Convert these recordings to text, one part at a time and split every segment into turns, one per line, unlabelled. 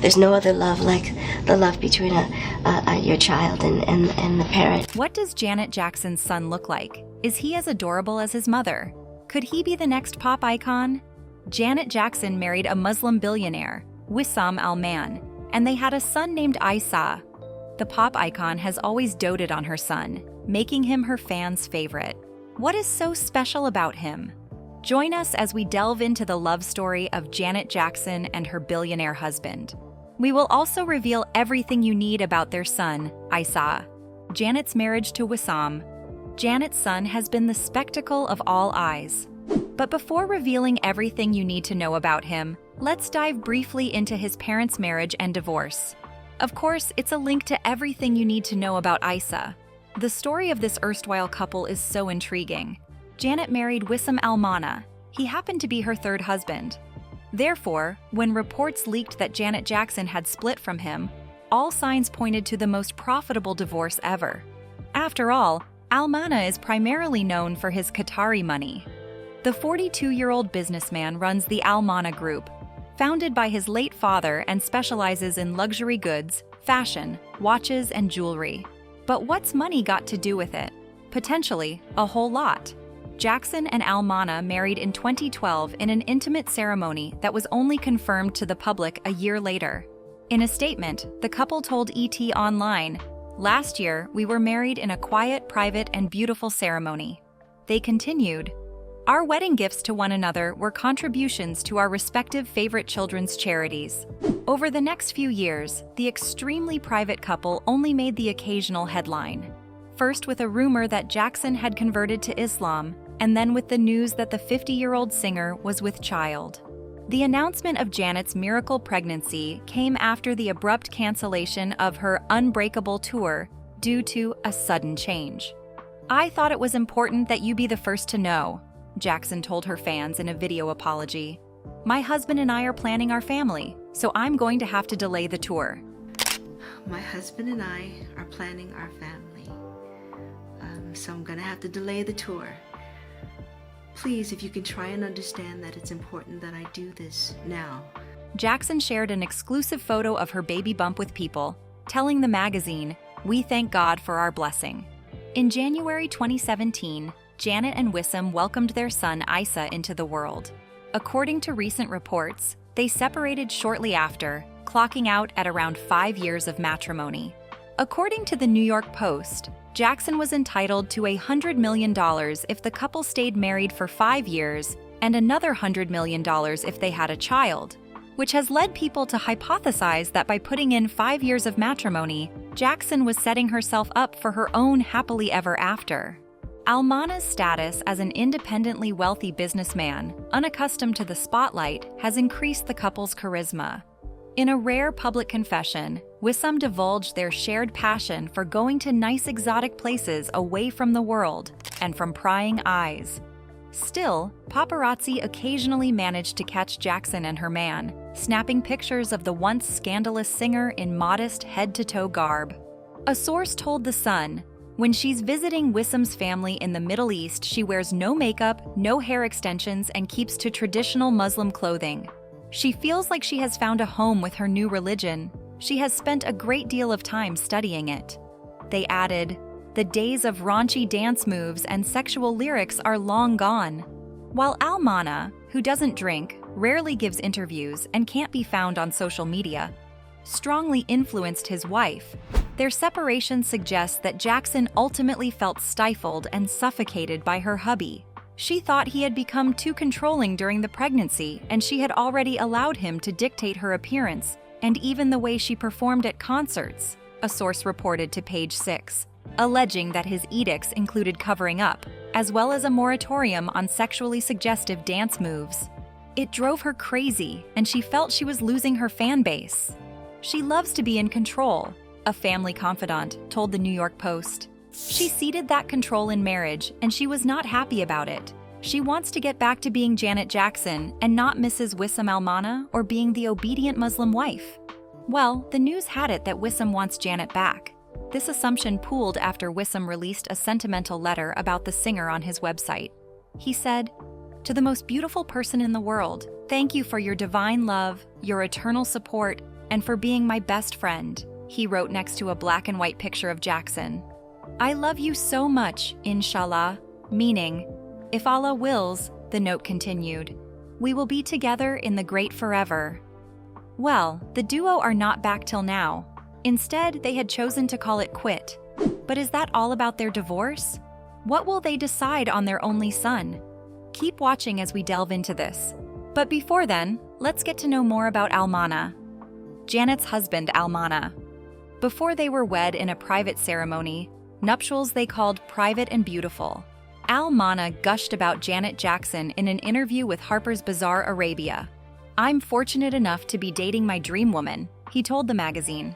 there's no other love like the love between your child and the parent.
What does Janet Jackson's son look like? Is he as adorable as his mother? Could he be the next pop icon? Janet Jackson married a Muslim billionaire, Wissam Alman, and they had a son named Isa. The pop icon has always doted on her son, making him her fans' favorite. What is so special about him? Join us as we delve into the love story of Janet Jackson and her billionaire husband. We will also reveal everything you need about their son, Isa. Janet's marriage to Wissam. Janet's son has been the spectacle of all eyes. But before revealing everything you need to know about him, let's dive briefly into his parents' marriage and divorce. Of course, it's a link to everything you need to know about Isa. The story of this erstwhile couple is so intriguing. Janet married Wissam Almana. He happened to be her third husband. Therefore, when reports leaked that Janet Jackson had split from him, all signs pointed to the most profitable divorce ever. After all, Almana is primarily known for his Qatari money. The 42-year-old businessman runs the Almana Group, founded by his late father and specializes in luxury goods, fashion, watches, and jewelry. But what's money got to do with it? Potentially, a whole lot. Jackson and Almana married in 2012 in an intimate ceremony that was only confirmed to the public a year later. In a statement, the couple told ET Online, "Last year, we were married in a quiet, private, and beautiful ceremony." They continued, "Our wedding gifts to one another were contributions to our respective favorite children's charities." Over the next few years, the extremely private couple only made the occasional headline. First with a rumor that Jackson had converted to Islam, and then with the news that the 50-year-old singer was with child. The announcement of Janet's miracle pregnancy came after the abrupt cancellation of her Unbreakable tour due to a sudden change. "I thought it was important that you be the first to know," Jackson told her fans in a video apology. "My husband and I are planning our family, so I'm going to have to delay the tour."
My husband and I are planning our family, so I'm gonna have to delay the tour. Please, if you can try and understand that it's important that I do this now.
Jackson shared an exclusive photo of her baby bump with People, telling the magazine, "We thank God for our blessing." In January 2017, Janet and Wissam welcomed their son Isa into the world. According to recent reports, they separated shortly after, clocking out at around 5 years of matrimony. According to the New York Post, Jackson was entitled to $100 million if the couple stayed married for 5 years and another $100 million if they had a child, which has led people to hypothesize that by putting in 5 years of matrimony, Jackson was setting herself up for her own happily ever after. Almana's status as an independently wealthy businessman, unaccustomed to the spotlight, has increased the couple's charisma. In a rare public confession, Wissam divulged their shared passion for going to nice exotic places away from the world and from prying eyes. Still, paparazzi occasionally managed to catch Jackson and her man, snapping pictures of the once scandalous singer in modest head-to-toe garb. A source told The Sun, "When she's visiting Wissam's family in the Middle East, she wears no makeup, no hair extensions, and keeps to traditional Muslim clothing. She feels like she has found a home with her new religion. She has spent a great deal of time studying it." They added, "The days of raunchy dance moves and sexual lyrics are long gone." While Almana, who doesn't drink, rarely gives interviews, and can't be found on social media, strongly influenced his wife, their separation suggests that Jackson ultimately felt stifled and suffocated by her hubby. She thought he had become too controlling during the pregnancy, and she had already allowed him to dictate her appearance and even the way she performed at concerts, a source reported to Page 6, alleging that his edicts included covering up, as well as a moratorium on sexually suggestive dance moves. It drove her crazy, and she felt she was losing her fan base. "She loves to be in control," a family confidant told the New York Post. "She ceded that control in marriage, and she was not happy about it. She wants to get back to being Janet Jackson and not Mrs. Wissam Almana or being the obedient Muslim wife." Well, the news had it that Wissam wants Janet back. This assumption pooled after Wissam released a sentimental letter about the singer on his website. He said, "To the most beautiful person in the world, thank you for your divine love, your eternal support, and for being my best friend," he wrote next to a black and white picture of Jackson. "I love you so much, inshallah," meaning, "If Allah wills," the note continued, "we will be together in the great forever." Well, the duo are not back till now. Instead, they had chosen to call it quit. But is that all about their divorce? What will they decide on their only son? Keep watching as we delve into this. But before then, let's get to know more about Almana, Janet's husband Almana. Before they were wed in a private ceremony, nuptials they called private and beautiful, Almana gushed about Janet Jackson in an interview with Harper's Bazaar Arabia. "I'm fortunate enough to be dating my dream woman," he told the magazine.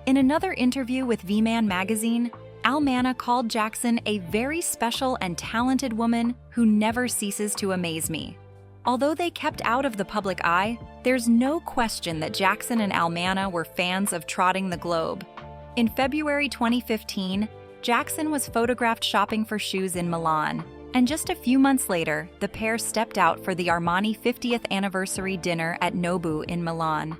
In another interview with V-Man magazine, Almana called Jackson a very special and talented woman who never ceases to amaze me. Although they kept out of the public eye, there's no question that Jackson and Almana were fans of trotting the globe. In February 2015, Jackson was photographed shopping for shoes in Milan, and just a few months later, the pair stepped out for the Armani 50th anniversary dinner at Nobu in Milan.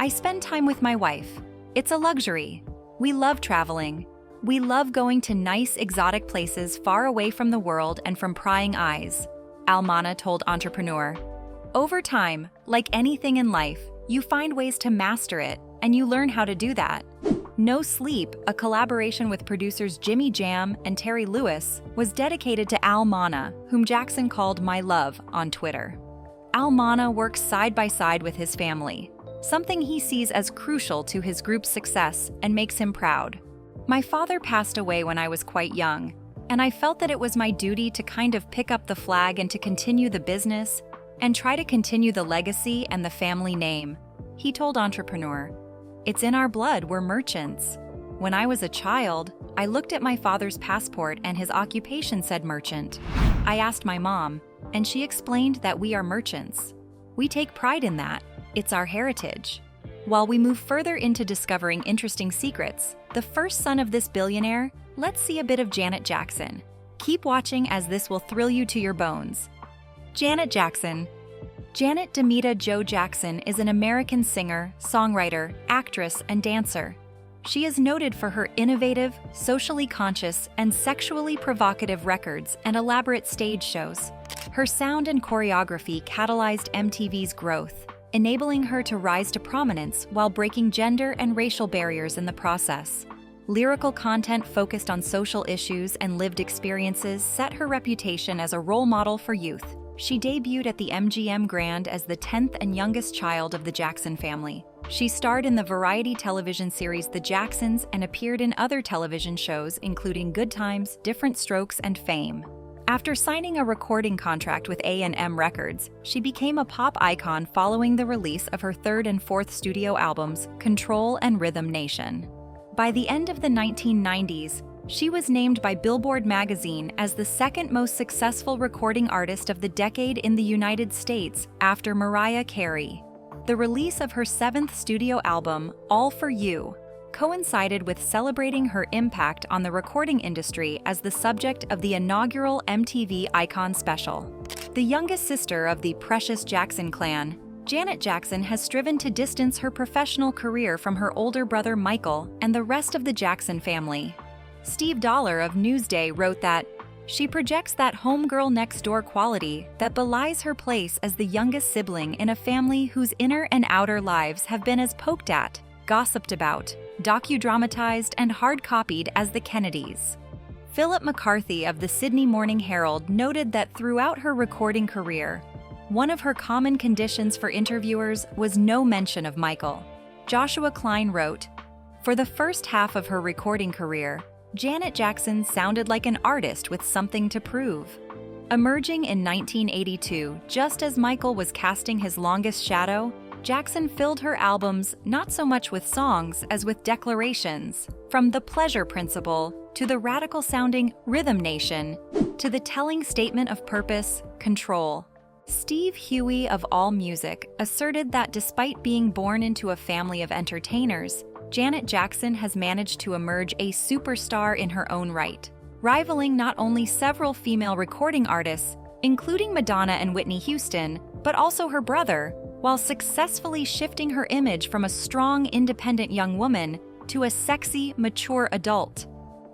"I spend time with my wife. It's a luxury. We love traveling. We love going to nice, exotic places far away from the world and from prying eyes," Almana told Entrepreneur. "Over time, like anything in life, you find ways to master it, and you learn how to do that." No Sleep, a collaboration with producers Jimmy Jam and Terry Lewis, was dedicated to Almana, whom Jackson called "my love" on Twitter. Almana works side by side with his family, something he sees as crucial to his group's success and makes him proud. "My father passed away when I was quite young, and I felt that it was my duty to kind of pick up the flag and to continue the business and try to continue the legacy and the family name," he told Entrepreneur. "It's in our blood, we're merchants. When I was a child, I looked at my father's passport and his occupation said merchant. I asked my mom, and she explained that we are merchants. We take pride in that. It's our heritage." While we move further into discovering interesting secrets, the first son of this billionaire, let's see a bit of Janet Jackson. Keep watching as this will thrill you to your bones. Janet Jackson. Janet Demita Jo Jackson is an American singer, songwriter, actress, and dancer. She is noted for her innovative, socially conscious, and sexually provocative records and elaborate stage shows. Her sound and choreography catalyzed MTV's growth, enabling her to rise to prominence while breaking gender and racial barriers in the process. Lyrical content focused on social issues and lived experiences set her reputation as a role model for youth. She debuted at the MGM Grand as the 10th and youngest child of the Jackson family. She starred in the variety television series The Jacksons and appeared in other television shows including Good Times, Different Strokes, and Fame. After signing a recording contract with A&M Records, she became a pop icon following the release of her third and fourth studio albums, Control and Rhythm Nation. By the end of the 1990s, she was named by Billboard magazine as the second most successful recording artist of the decade in the United States after Mariah Carey. The release of her seventh studio album, All For You, coincided with celebrating her impact on the recording industry as the subject of the inaugural MTV Icon Special. The youngest sister of the Precious Jackson clan, Janet Jackson has striven to distance her professional career from her older brother Michael and the rest of the Jackson family. Steve Dollar of Newsday wrote that, "She projects that homegirl next-door quality that belies her place as the youngest sibling in a family whose inner and outer lives have been as poked at, gossiped about, docudramatized, and hard-copied as the Kennedys." Philip McCarthy of the Sydney Morning Herald noted that throughout her recording career, one of her common conditions for interviewers was no mention of Michael. Joshua Klein wrote, "For the first half of her recording career, Janet Jackson sounded like an artist with something to prove." Emerging in 1982, just as Michael was casting his longest shadow, Jackson filled her albums not so much with songs as with declarations, from the Pleasure Principle to the radical-sounding Rhythm Nation to the telling statement of purpose, Control. Steve Huey of AllMusic asserted that despite being born into a family of entertainers, Janet Jackson has managed to emerge a superstar in her own right, rivaling not only several female recording artists, including Madonna and Whitney Houston, but also her brother, while successfully shifting her image from a strong, independent young woman to a sexy, mature adult.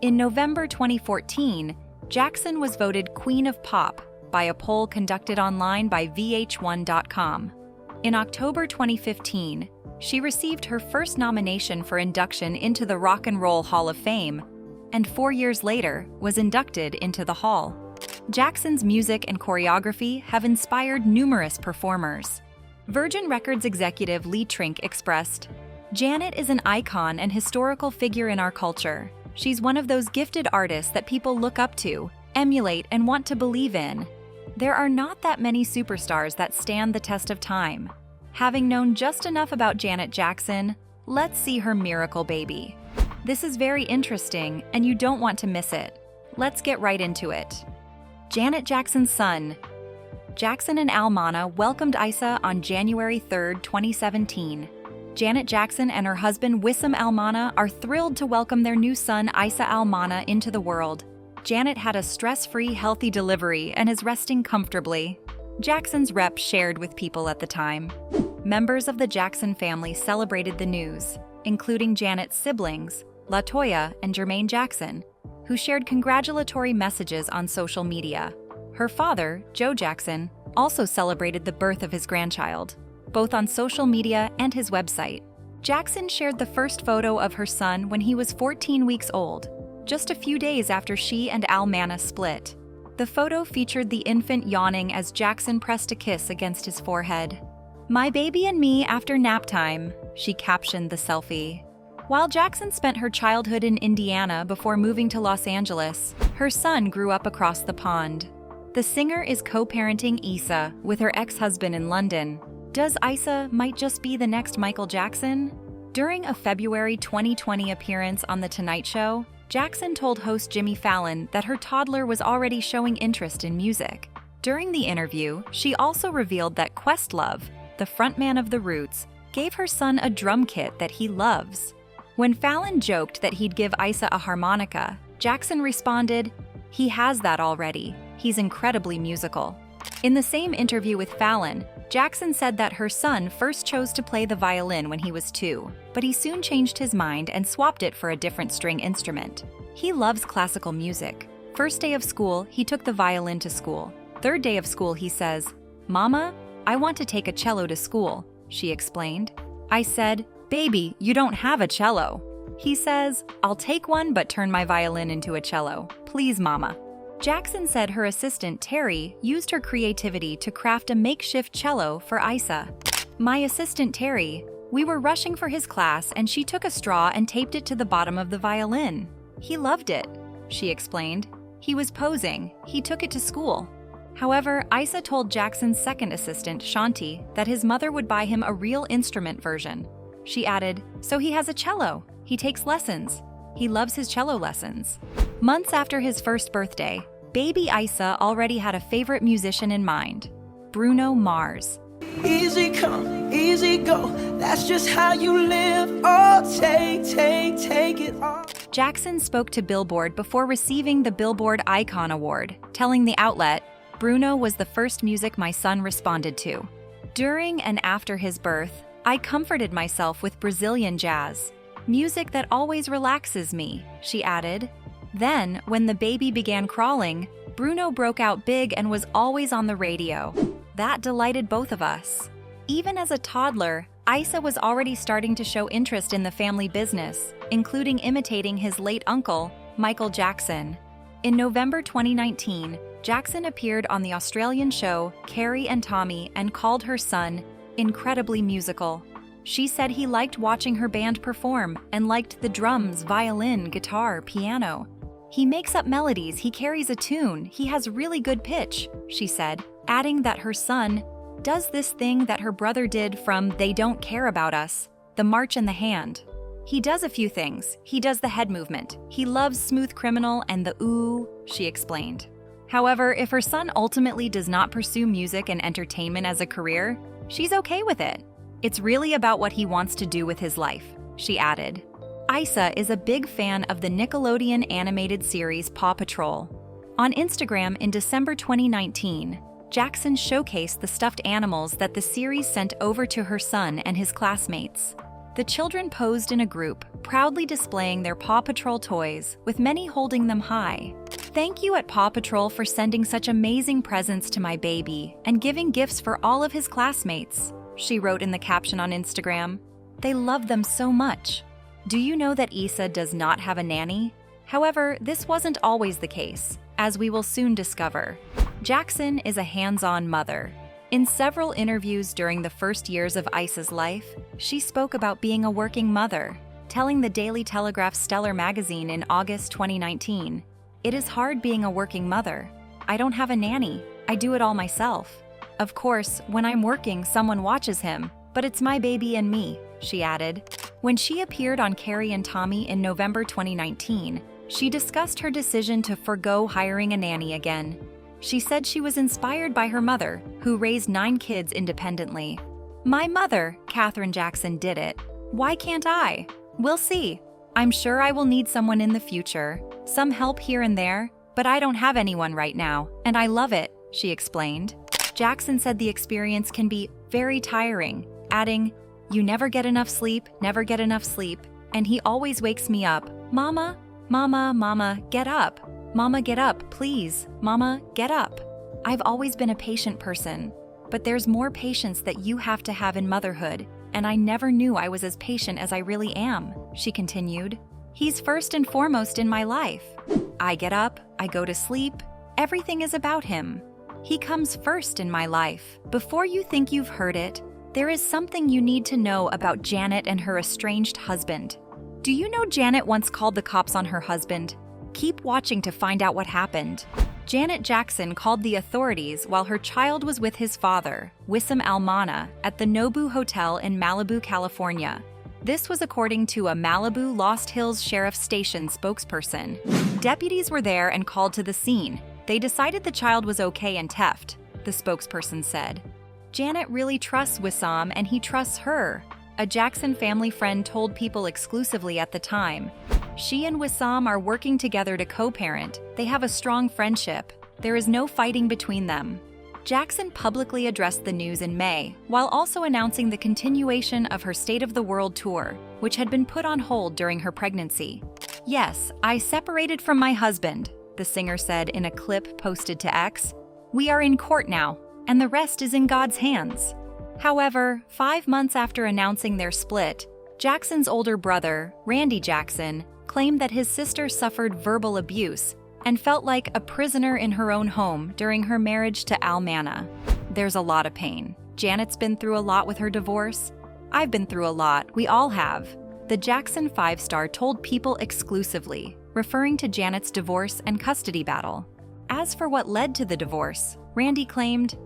In November 2014, Jackson was voted Queen of Pop by a poll conducted online by VH1.com. In October 2015, she received her first nomination for induction into the Rock and Roll Hall of Fame, and 4 years later was inducted into the hall. Jackson's music and choreography have inspired numerous performers. Virgin Records executive Lee Trink expressed, "Janet is an icon and historical figure in our culture. She's one of those gifted artists that people look up to, emulate, and want to believe in. There are not that many superstars that stand the test of time." Having known just enough about Janet Jackson, let's see her miracle baby. This is very interesting, and you don't want to miss it. Let's get right into it. Janet Jackson's son. Jackson and Alman welcomed Isa on January 3, 2017. Janet Jackson and her husband Wissam Alman are thrilled to welcome their new son Isa Alman into the world. Janet had a stress-free, healthy delivery and is resting comfortably. Jackson's rep shared with people at the time. Members of the Jackson family celebrated the news, including Janet's siblings, LaToya and Jermaine Jackson, who shared congratulatory messages on social media. Her father, Joe Jackson, also celebrated the birth of his grandchild, both on social media and his website. Jackson shared the first photo of her son when he was 14 weeks old, just a few days after she and Alman split. The photo featured the infant yawning as Jackson pressed a kiss against his forehead. "My baby and me after nap time," she captioned the selfie. While Jackson spent her childhood in Indiana before moving to Los Angeles, her son grew up across the pond. The singer is co-parenting Isa with her ex-husband in London. Does Isa might just be the next Michael Jackson? During a February 2020 appearance on The Tonight Show, Jackson told host Jimmy Fallon that her toddler was already showing interest in music. During the interview, she also revealed that Questlove, the frontman of The Roots, gave her son a drum kit that he loves. When Fallon joked that he'd give Isa a harmonica, Jackson responded, "He has that already. He's incredibly musical." In the same interview with Fallon, Jackson said that her son first chose to play the violin when he was 2, but he soon changed his mind and swapped it for a different string instrument. He loves classical music. First day of school, he took the violin to school. Third day of school, he says, "Mama, I want to take a cello to school," she explained. I said, "Baby, you don't have a cello." He says, "I'll take one but turn my violin into a cello. Please, Mama." Jackson said her assistant, Terry, used her creativity to craft a makeshift cello for Isa. "My assistant, Terry, we were rushing for his class and she took a straw and taped it to the bottom of the violin. He loved it," she explained. "He was posing. He took it to school." However, Isa told Jackson's second assistant, Shanti, that his mother would buy him a real instrument version. She added, "So he has a cello. He takes lessons. He loves his cello lessons." Months after his first birthday, baby Isa already had a favorite musician in mind, Bruno Mars.
Easy come, easy go, that's just how you live. Oh, take it all.
Jackson spoke to Billboard before receiving the Billboard Icon Award, telling the outlet, "Bruno was the first music my son responded to. During and after his birth, I comforted myself with Brazilian jazz, music that always relaxes me," she added. Then, when the baby began crawling, Bruno broke out big and was always on the radio. That delighted both of us. Even as a toddler, Isa was already starting to show interest in the family business, including imitating his late uncle, Michael Jackson. In November 2019, Jackson appeared on the Australian show Carrie and Tommy and called her son incredibly musical. She said he liked watching her band perform and liked the drums, violin, guitar, piano. "He makes up melodies, he carries a tune, he has really good pitch," she said, adding that her son does this thing that her brother did from They Don't Care About Us, the march in the hand. "He does a few things. He does the head movement. He loves Smooth Criminal and the ooh," she explained. However, if her son ultimately does not pursue music and entertainment as a career, she's okay with it. "It's really about what he wants to do with his life," she added. Isa is a big fan of the Nickelodeon animated series Paw Patrol. On Instagram in December 2019, Jackson showcased the stuffed animals that the series sent over to her son and his classmates. The children posed in a group, proudly displaying their Paw Patrol toys, with many holding them high. "Thank you at Paw Patrol for sending such amazing presents to my baby and giving gifts for all of his classmates," she wrote in the caption on Instagram. "They love them so much." Do you know that Issa does not have a nanny? However, this wasn't always the case, as we will soon discover. Jackson is a hands-on mother. In several interviews during the first years of Issa's life, she spoke about being a working mother, telling the Daily Telegraph Stellar magazine in August 2019, "It is hard being a working mother. I don't have a nanny. I do it all myself. Of course, when I'm working, someone watches him, but it's my baby and me," she added. When she appeared on Carrie and Tommy in November 2019, she discussed her decision to forgo hiring a nanny again. She said she was inspired by her mother, who raised 9 kids independently. "My mother, Katherine Jackson, did it. Why can't I? We'll see. I'm sure I will need someone in the future, some help here and there, but I don't have anyone right now, and I love it," she explained. Jackson said the experience can be very tiring, adding, "You never get enough sleep, and he always wakes me up. Mama, mama, mama, get up. Mama, get up, please. Mama, get up. I've always been a patient person, but there's more patience that you have to have in motherhood, and I never knew I was as patient as I really am," she continued. "He's first and foremost in my life. I get up, I go to sleep, everything is about him. He comes first in my life." Before you think you've heard it, there is something you need to know about Janet and her estranged husband. Do you know Janet once called the cops on her husband? Keep watching to find out what happened. Janet Jackson called the authorities while her child was with his father, Wissam Alman, at the Nobu Hotel in Malibu, California. This was according to a Malibu Lost Hills Sheriff Station spokesperson. Deputies were there and called to the scene. They decided the child was okay and Teft, the spokesperson said. Janet really trusts Wissam and he trusts her, a Jackson family friend told People exclusively at the time. She and Wissam are working together to co-parent. They have a strong friendship. There is no fighting between them. Jackson publicly addressed the news in May, while also announcing the continuation of her State of the World tour, which had been put on hold during her pregnancy. "Yes, I separated from my husband," the singer said in a clip posted to X. "We are in court now, and the rest is in God's hands." However, 5 months after announcing their split, Jackson's older brother, Randy Jackson, claimed that his sister suffered verbal abuse and felt like a prisoner in her own home during her marriage to Alman. There's a lot of pain. Janet's been through a lot with her divorce. I've been through a lot. We all have. The Jackson 5-star told People exclusively, referring to Janet's divorce and custody battle. As for what led to the divorce, Randy claimed,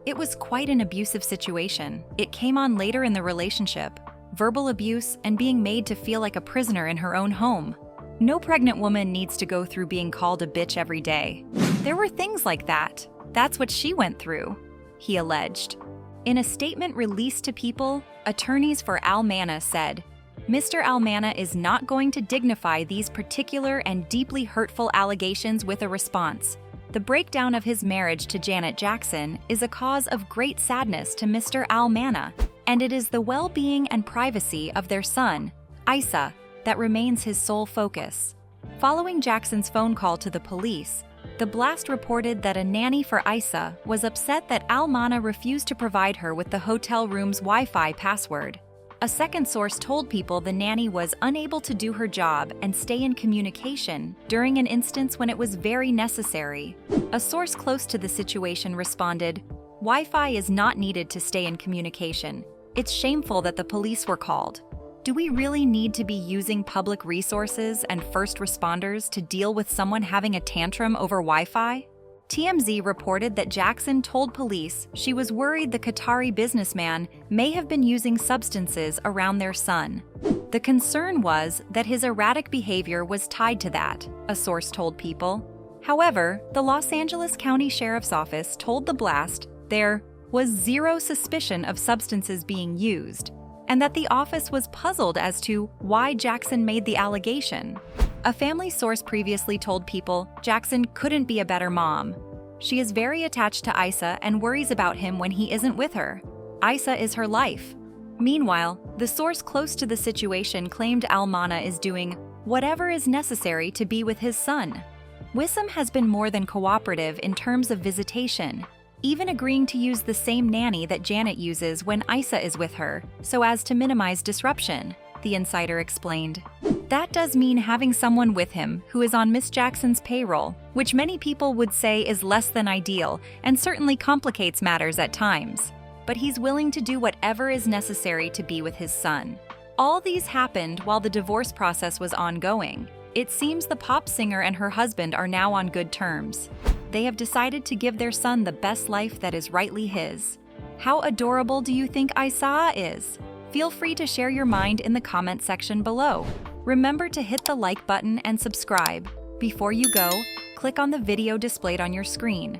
"It was quite an abusive situation. It came on later in the relationship. Verbal abuse and being made to feel like a prisoner in her own home. No pregnant woman needs to go through being called a bitch every day. There were things like that. That's what she went through," he alleged. In a statement released to People, attorneys for Alman said, "Mr. Alman is not going to dignify these particular and deeply hurtful allegations with a response. The breakdown of his marriage to Janet Jackson is a cause of great sadness to Mr. Alman, and it is the well-being and privacy of their son, Issa, that remains his sole focus." Following Jackson's phone call to the police, the blast reported that a nanny for Issa was upset that Alman refused to provide her with the hotel room's Wi-Fi password. A second source told People the nanny was unable to do her job and stay in communication during an instance when it was very necessary. A source close to the situation responded, "Wi-Fi is not needed to stay in communication. It's shameful that the police were called. Do we really need to be using public resources and first responders to deal with someone having a tantrum over Wi-Fi?" TMZ reported that Jackson told police she was worried the Qatari businessman may have been using substances around their son. The concern was that his erratic behavior was tied to that, a source told People. However, the Los Angeles County Sheriff's Office told the blast there was zero suspicion of substances being used, and that the office was puzzled as to why Jackson made the allegation. A family source previously told People Jackson couldn't be a better mom. She is very attached to Isa and worries about him when he isn't with her. Isa is her life. Meanwhile, the source close to the situation claimed Alman is doing whatever is necessary to be with his son. Wissam has been more than cooperative in terms of visitation, even agreeing to use the same nanny that Janet uses when Isa is with her, so as to minimize disruption, the insider explained. That does mean having someone with him who is on Miss Jackson's payroll, which many people would say is less than ideal and certainly complicates matters at times. But he's willing to do whatever is necessary to be with his son. All these happened while the divorce process was ongoing. It seems the pop singer and her husband are now on good terms. They have decided to give their son the best life that is rightly his. How adorable do you think Isa is? Feel free to share your mind in the comment section below. Remember to hit the like button and subscribe. Before you go, click on the video displayed on your screen.